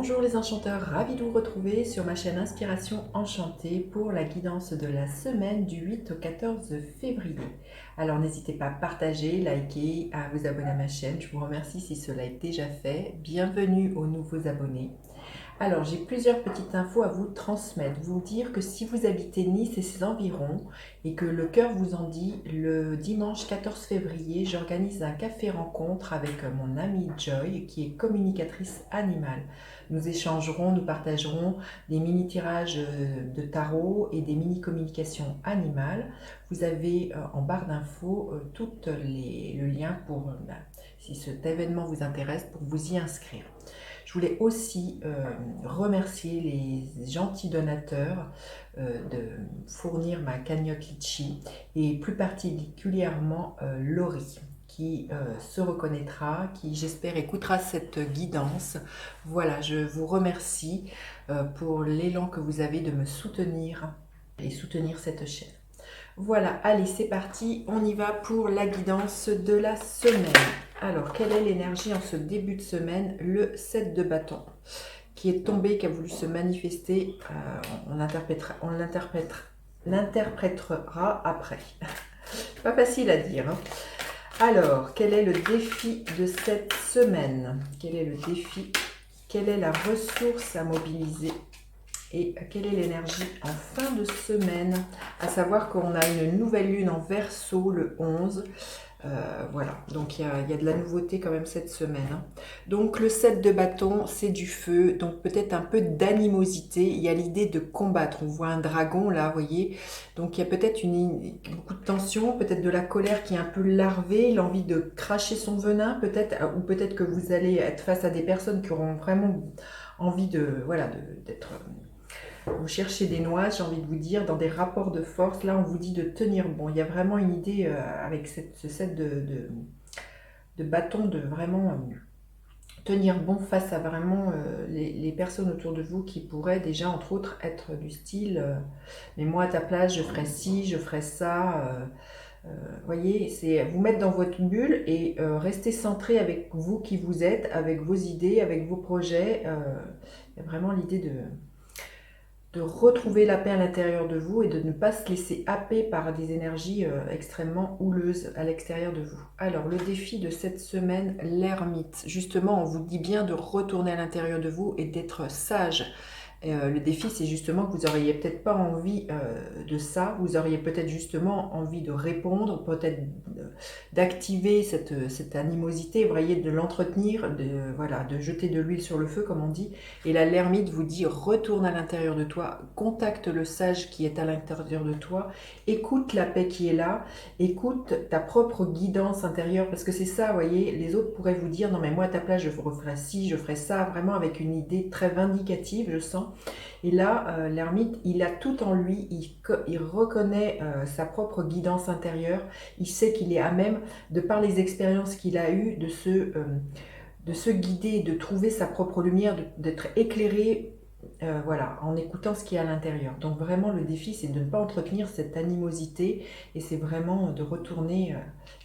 Bonjour les enchanteurs, ravi de vous retrouver sur ma chaîne Inspiration Enchantée pour la guidance de la semaine du 8 au 14 février. Alors n'hésitez pas à partager, liker, à vous abonner à ma chaîne. Je vous remercie si cela est déjà fait. Bienvenue aux nouveaux abonnés. Alors, j'ai plusieurs petites infos à vous transmettre. Vous dire que si vous habitez Nice et ses environs et que le cœur vous en dit, le dimanche 14 février, j'organise un café rencontre avec mon amie Joy qui est communicatrice animale. Nous échangerons, nous partagerons des mini tirages de tarot et des mini communications animales. Vous avez en barre d'infos le lien pour, si cet événement vous intéresse, pour vous y inscrire. Je voulais aussi remercier les gentils donateurs de fournir ma cagnotte litchi et plus particulièrement Laurie qui se reconnaîtra, qui j'espère écoutera cette guidance. Voilà, je vous remercie pour l'élan que vous avez de me soutenir et soutenir cette chaîne. Voilà, allez, c'est parti, on y va pour la guidance de la semaine. Alors, quelle est l'énergie en ce début de semaine? Le 7 de bâton qui est tombé, qui a voulu se manifester. On l'interprétera après. Pas facile à dire. Hein. Alors, quel est le défi de cette semaine? Quel est le défi? Quelle est la ressource à mobiliser? Et quelle est l'énergie en fin de semaine? À savoir qu'on a une nouvelle lune en Verseau le 11. Voilà, donc il y a de la nouveauté quand même cette semaine. Hein. Donc le 7 de bâton, c'est du feu, donc peut-être un peu d'animosité. Il y a l'idée de combattre. On voit un dragon là, vous voyez. Donc il y a peut-être beaucoup de tension, peut-être de la colère qui est un peu larvée, l'envie de cracher son venin, peut-être, ou peut-être que vous allez être face à des personnes qui auront vraiment envie de, voilà, d'être... Vous cherchez des noix, j'ai envie de vous dire, dans des rapports de force. Là, on vous dit de tenir bon. Il y a vraiment une idée avec ce set de bâton de vraiment tenir bon face à vraiment les personnes autour de vous qui pourraient déjà, entre autres, être du style mais moi, à ta place, je ferais ci, je ferais ça. Voyez, c'est vous mettre dans votre bulle et rester centré avec vous qui vous êtes, avec vos idées, avec vos projets. Il y a vraiment l'idée de retrouver la paix à l'intérieur de vous et de ne pas se laisser happer par des énergies extrêmement houleuses à l'extérieur de vous. Alors, le défi de cette semaine, l'ermite. Justement, on vous dit bien de retourner à l'intérieur de vous et d'être sage. Le défi, c'est justement que vous n'auriez peut-être pas envie de ça, vous auriez peut-être justement envie de répondre, peut-être d'activer cette animosité, vous voyez, de l'entretenir, voilà, de jeter de l'huile sur le feu, comme on dit. Et là, l'ermite vous dit, retourne à l'intérieur de toi, contacte le sage qui est à l'intérieur de toi, écoute la paix qui est là, écoute ta propre guidance intérieure, parce que c'est ça, vous voyez, les autres pourraient vous dire, non mais moi à ta place, je referais ci, je ferais ça, vraiment avec une idée très vindicative, je sens. Et là, l'ermite, il a tout en lui, il reconnaît sa propre guidance intérieure, il sait qu'il est à même, de par les expériences qu'il a eues, de se guider, de trouver sa propre lumière, d'être éclairé, voilà, en écoutant ce qu'il y a à l'intérieur. Donc vraiment, le défi, c'est de ne pas entretenir cette animosité, et c'est vraiment de retourner,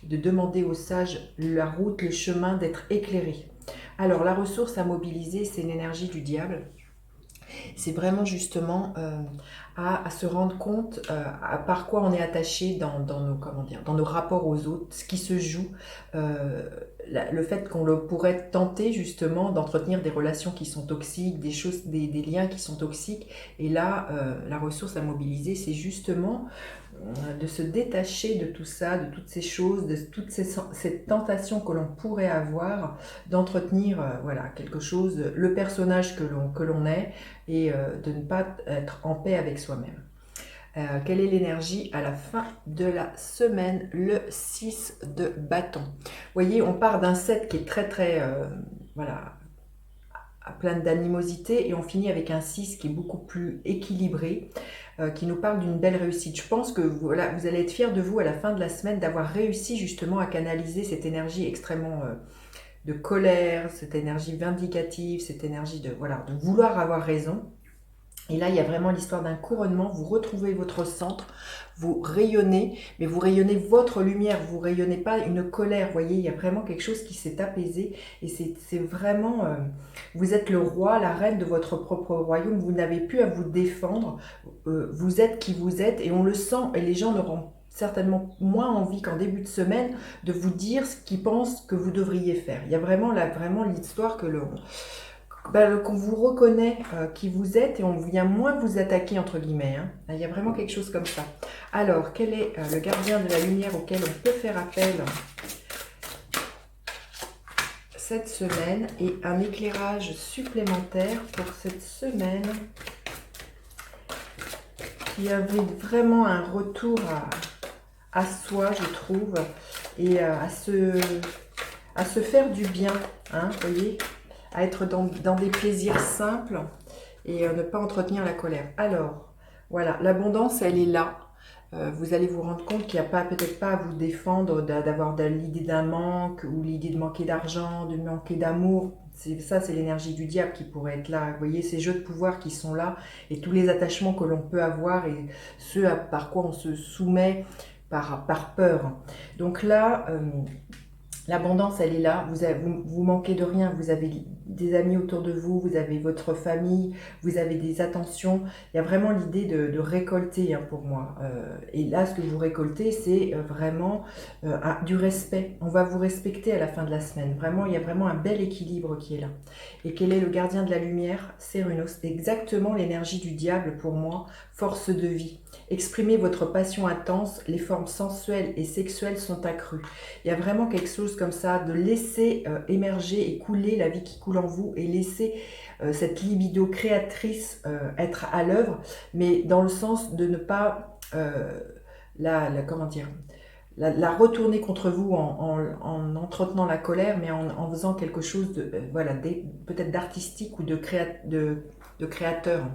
de demander aux sages la route, le chemin, d'être éclairé. Alors, la ressource à mobiliser, c'est l'énergie du diable. C'est vraiment justement à se rendre compte par quoi on est attaché dans nos rapports aux autres, ce qui se joue, le fait qu'on pourrait tenter justement d'entretenir des relations qui sont toxiques, des liens qui sont toxiques. Et là, la ressource à mobiliser, c'est justement de se détacher de tout ça, de toutes ces choses, de toutes ces tentations que l'on pourrait avoir, d'entretenir voilà, quelque chose, le personnage que l'on est, et de ne pas être en paix avec soi-même. Quelle est l'énergie à la fin de la semaine? Le 6 de bâton. Vous voyez, on part d'un set qui est très très voilà, plein d'animosité, et on finit avec un 6 qui est beaucoup plus équilibré, qui nous parle d'une belle réussite. Je pense que voilà, vous allez être fiers de vous à la fin de la semaine d'avoir réussi justement à canaliser cette énergie extrêmement de colère, cette énergie vindicative, cette énergie de, voilà, de vouloir avoir raison. Et là, il y a vraiment l'histoire d'un couronnement. Vous retrouvez votre centre, vous rayonnez, mais vous rayonnez votre lumière. Vous ne rayonnez pas une colère. Vous voyez, il y a vraiment quelque chose qui s'est apaisé. Et c'est vraiment... vous êtes le roi, la reine de votre propre royaume. Vous n'avez plus à vous défendre. Vous êtes qui vous êtes. Et on le sent. Et les gens n'auront certainement moins envie qu'en début de semaine de vous dire ce qu'ils pensent que vous devriez faire. Il y a vraiment l'histoire que qu'on vous reconnaît qui vous êtes et on vient moins vous attaquer entre guillemets. Hein. Il y a vraiment quelque chose comme ça. Alors, quel est le gardien de la lumière auquel on peut faire appel cette semaine et un éclairage supplémentaire pour cette semaine qui avait vraiment un retour à soi, je trouve, et à se faire du bien, hein, vous voyez, à être dans des plaisirs simples et ne pas entretenir la colère. Alors, voilà, l'abondance, elle est là. Vous allez vous rendre compte qu'il n'y a pas peut-être pas à vous défendre d'avoir l'idée d'un manque ou l'idée de manquer d'argent, de manquer d'amour. Ça, c'est l'énergie du diable qui pourrait être là. Vous voyez, ces jeux de pouvoir qui sont là et tous les attachements que l'on peut avoir et ceux par quoi on se soumet par peur. Donc là... l'abondance, elle est là, vous manquez de rien, vous avez des amis autour de vous, vous avez votre famille, vous avez des attentions. Il y a vraiment l'idée de récolter hein, pour moi. Et là, ce que vous récoltez, c'est vraiment du respect. On va vous respecter à la fin de la semaine. Vraiment, il y a vraiment un bel équilibre qui est là. Et quel est le gardien de la lumière? Cérunos. C'est exactement l'énergie du diable pour moi, force de vie. Exprimez votre passion intense, les formes sensuelles et sexuelles sont accrues. Il y a vraiment quelque chose comme ça, de laisser émerger et couler la vie qui coule en vous et laisser cette libido créatrice être à l'œuvre, mais dans le sens de ne pas comment dire, la retourner contre vous en entretenant la colère, mais en faisant quelque chose de voilà, peut-être d'artistique ou de créateur.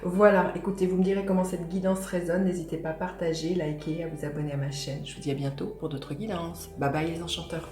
Voilà, écoutez, vous me direz comment cette guidance résonne. N'hésitez pas à partager, liker, à vous abonner à ma chaîne. Je vous dis à bientôt pour d'autres guidances. Bye bye les enchanteurs.